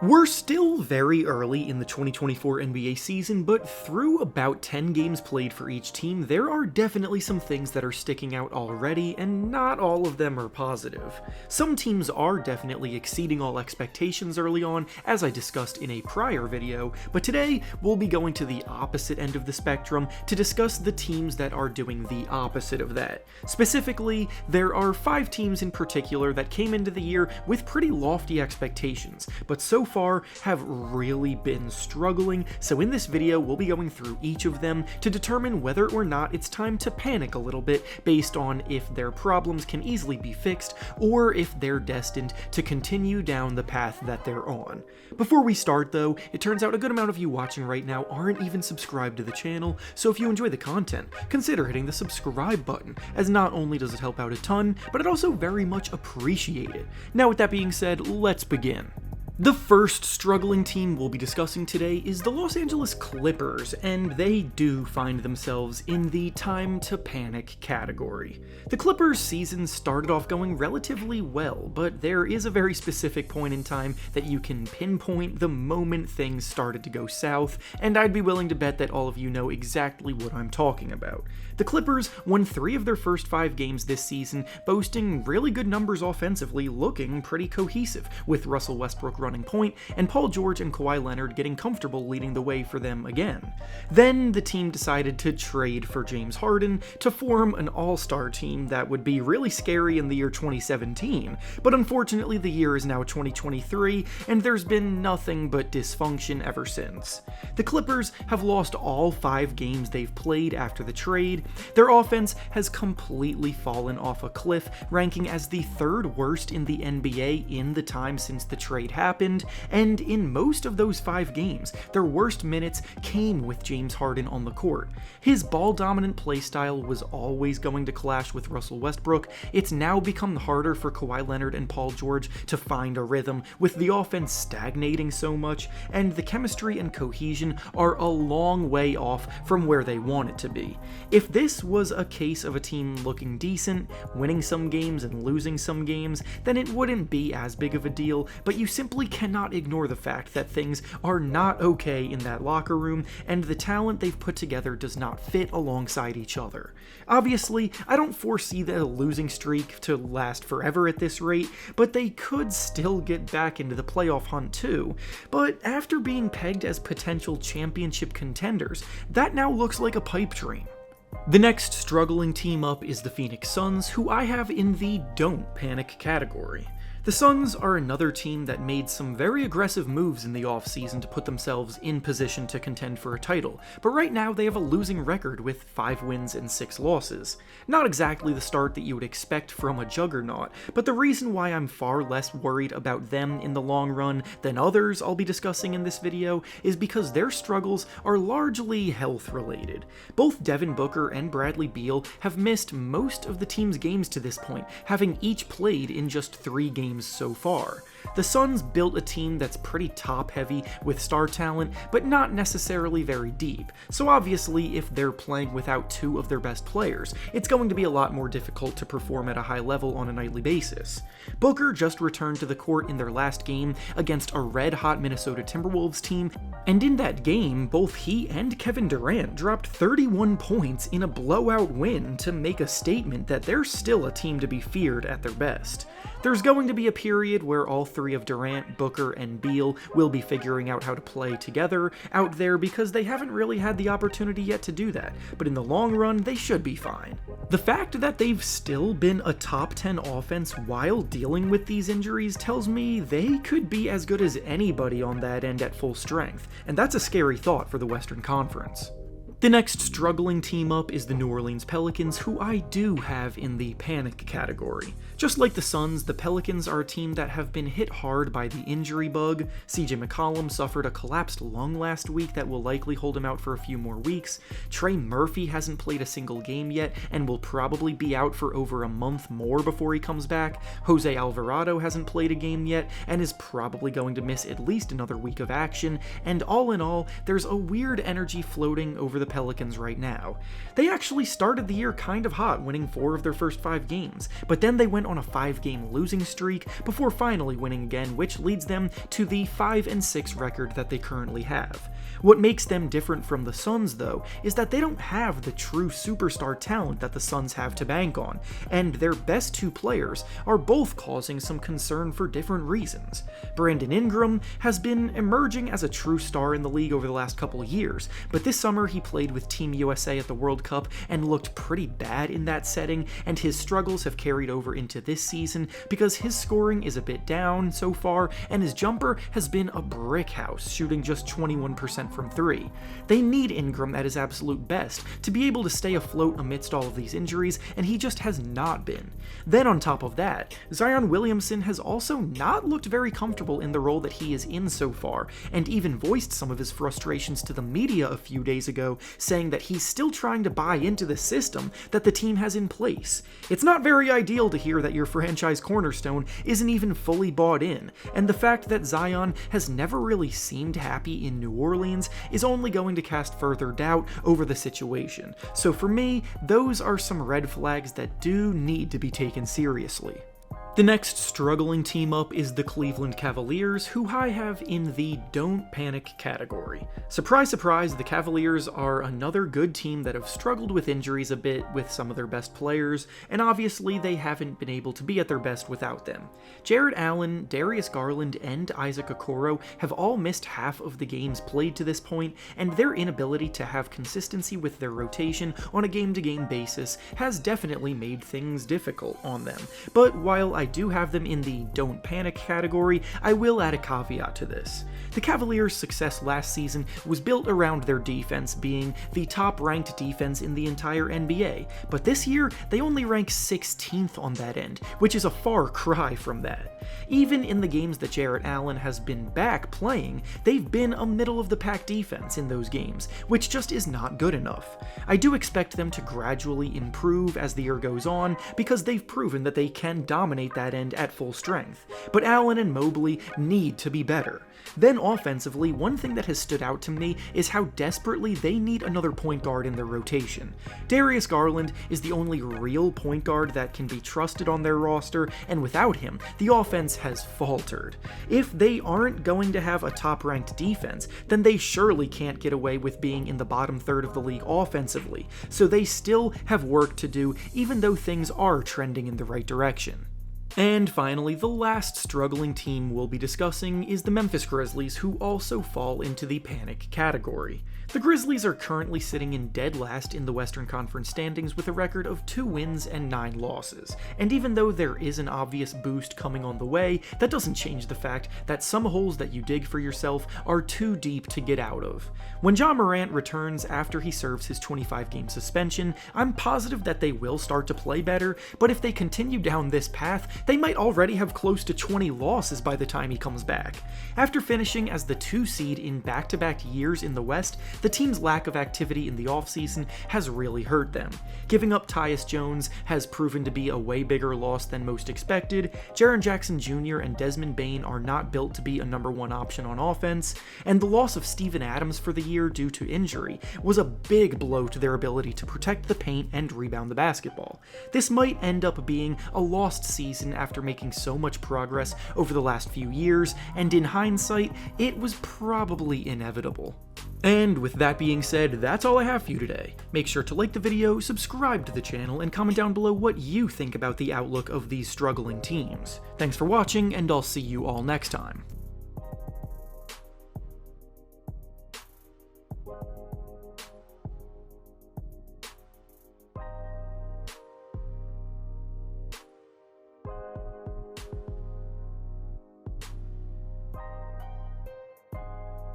We're still very early in the 2024 NBA season, but through about 10 games played for each team, there are definitely some things that are sticking out already, and not all of them are positive. Some teams are definitely exceeding all expectations early on, as I discussed in a prior video, but today we'll be going to the opposite end of the spectrum to discuss the teams that are doing the opposite of that. Specifically, there are 5 teams in particular that came into the year with pretty lofty expectations, but so far have really been struggling, so in this video we'll be going through each of them to determine whether or not it's time to panic a little bit based on if their problems can easily be fixed or if they're destined to continue down the path that they're on. Before we start though, it turns out a good amount of you watching right now aren't even subscribed to the channel, so if you enjoy the content, consider hitting the subscribe button, as not only does it help out a ton, but I'd also very much appreciate it. Now with that being said, let's begin. The first struggling team we'll be discussing today is the Los Angeles Clippers, and they do find themselves in the time to panic category. The Clippers' season started off going relatively well, but there is a very specific point in time that you can pinpoint the moment things started to go south, and I'd be willing to bet that all of you know exactly what I'm talking about. The Clippers won 3 of their first 5 games this season, boasting really good numbers offensively, looking pretty cohesive, with Russell Westbrook running point, and Paul George and Kawhi Leonard getting comfortable leading the way for them again. Then the team decided to trade for James Harden to form an all-star team that would be really scary in the year 2017, but unfortunately the year is now 2023, and there's been nothing but dysfunction ever since. The Clippers have lost all 5 games they've played after the trade. Their offense has completely fallen off a cliff, ranking as the 3rd worst in the NBA in the time since the trade happened, and in most of those 5 games, their worst minutes came with James Harden on the court. His ball-dominant playstyle was always going to clash with Russell Westbrook. It's now become harder for Kawhi Leonard and Paul George to find a rhythm, with the offense stagnating so much, and the chemistry and cohesion are a long way off from where they want it to be. If this was a case of a team looking decent, winning some games and losing some games, then it wouldn't be as big of a deal, but you simply cannot ignore the fact that things are not okay in that locker room, and the talent they've put together does not fit alongside each other. Obviously, I don't foresee the losing streak to last forever at this rate, but they could still get back into the playoff hunt too. But after being pegged as potential championship contenders, that now looks like a pipe dream. The next struggling team up is the Phoenix Suns, who I have in the don't panic category. The Suns are another team that made some very aggressive moves in the offseason to put themselves in position to contend for a title, but right now they have a losing record with 5 wins and 6 losses. Not exactly the start that you would expect from a juggernaut, but the reason why I'm far less worried about them in the long run than others I'll be discussing in this video is because their struggles are largely health-related. Both Devin Booker and Bradley Beal have missed most of the team's games to this point, having each played in just 3 games so far. The Suns built a team that's pretty top-heavy with star talent, but not necessarily very deep, so obviously if they're playing without 2 of their best players, it's going to be a lot more difficult to perform at a high level on a nightly basis. Booker just returned to the court in their last game against a red-hot Minnesota Timberwolves team, and in that game, both he and Kevin Durant dropped 31 points in a blowout win to make a statement that they're still a team to be feared at their best. There's going to be a period where all 3 of Durant, Booker, and Beal will be figuring out how to play together out there because they haven't really had the opportunity yet to do that, but in the long run, they should be fine. The fact that they've still been a top 10 offense while dealing with these injuries tells me they could be as good as anybody on that end at full strength, and that's a scary thought for the Western Conference. The next struggling team up is the New Orleans Pelicans, who I do have in the panic category. Just like the Suns, the Pelicans are a team that have been hit hard by the injury bug. CJ McCollum suffered a collapsed lung last week that will likely hold him out for a few more weeks. Trey Murphy hasn't played a single game yet and will probably be out for over a month more before he comes back. Jose Alvarado hasn't played a game yet and is probably going to miss at least another week of action, and all in all, there's a weird energy floating over the Pelicans right now. They actually started the year kind of hot, winning 4 of their first 5 games, but then they went on a 5-game losing streak before finally winning again, which leads them to the 5-6 record that they currently have. What makes them different from the Suns, though, is that they don't have the true superstar talent that the Suns have to bank on, and their best 2 players are both causing some concern for different reasons. Brandon Ingram has been emerging as a true star in the league over the last couple of years, but this summer he played with Team USA at the World Cup and looked pretty bad in that setting, and his struggles have carried over into this season because his scoring is a bit down so far, and his jumper has been a brick house, shooting just 21% from 3. They need Ingram at his absolute best to be able to stay afloat amidst all of these injuries, and he just has not been. Then on top of that, Zion Williamson has also not looked very comfortable in the role that he is in so far, and even voiced some of his frustrations to the media a few days ago, saying that he's still trying to buy into the system that the team has in place. It's not very ideal to hear that your franchise cornerstone isn't even fully bought in, and the fact that Zion has never really seemed happy in New Orleans is only going to cast further doubt over the situation. So for me, those are some red flags that do need to be taken seriously. The next struggling team up is the Cleveland Cavaliers, who I have in the don't panic category. Surprise, surprise, the Cavaliers are another good team that have struggled with injuries a bit with some of their best players, and obviously they haven't been able to be at their best without them. Jarrett Allen, Darius Garland, and Isaac Okoro have all missed half of the games played to this point, and their inability to have consistency with their rotation on a game-to-game basis has definitely made things difficult on them. But while I do have them in the don't panic category, I will add a caveat to this. The Cavaliers' success last season was built around their defense being the top-ranked defense in the entire NBA, but this year they only rank 16th on that end, which is a far cry from that. Even in the games that Jarrett Allen has been back playing, they've been a middle-of-the-pack defense in those games, which just is not good enough. I do expect them to gradually improve as the year goes on, because they've proven that they can dominate that end at full strength, but Allen and Mobley need to be better. Then offensively, one thing that has stood out to me is how desperately they need another point guard in their rotation. Darius Garland is the only real point guard that can be trusted on their roster, and without him, the offense has faltered. If they aren't going to have a top-ranked defense, then they surely can't get away with being in the bottom third of the league offensively, so they still have work to do even though things are trending in the right direction. And finally, the last struggling team we'll be discussing is the Memphis Grizzlies, who also fall into the panic category. The Grizzlies are currently sitting in dead last in the Western Conference standings with a record of 2 wins and 9 losses, and even though there is an obvious boost coming on the way, that doesn't change the fact that some holes that you dig for yourself are too deep to get out of. When Ja Morant returns after he serves his 25-game suspension, I'm positive that they will start to play better, but if they continue down this path, they might already have close to 20 losses by the time he comes back. After finishing as the 2 seed in back-to-back years in the West, the team's lack of activity in the offseason has really hurt them. Giving up Tyus Jones has proven to be a way bigger loss than most expected, Jaren Jackson Jr. and Desmond Bane are not built to be a #1 option on offense, and the loss of Steven Adams for the year due to injury was a big blow to their ability to protect the paint and rebound the basketball. This might end up being a lost season after making so much progress over the last few years, and in hindsight, it was probably inevitable. And with that being said, that's all I have for you today. Make sure to like the video, subscribe to the channel, and comment down below what you think about the outlook of these struggling teams. Thanks for watching, and I'll see you all next time.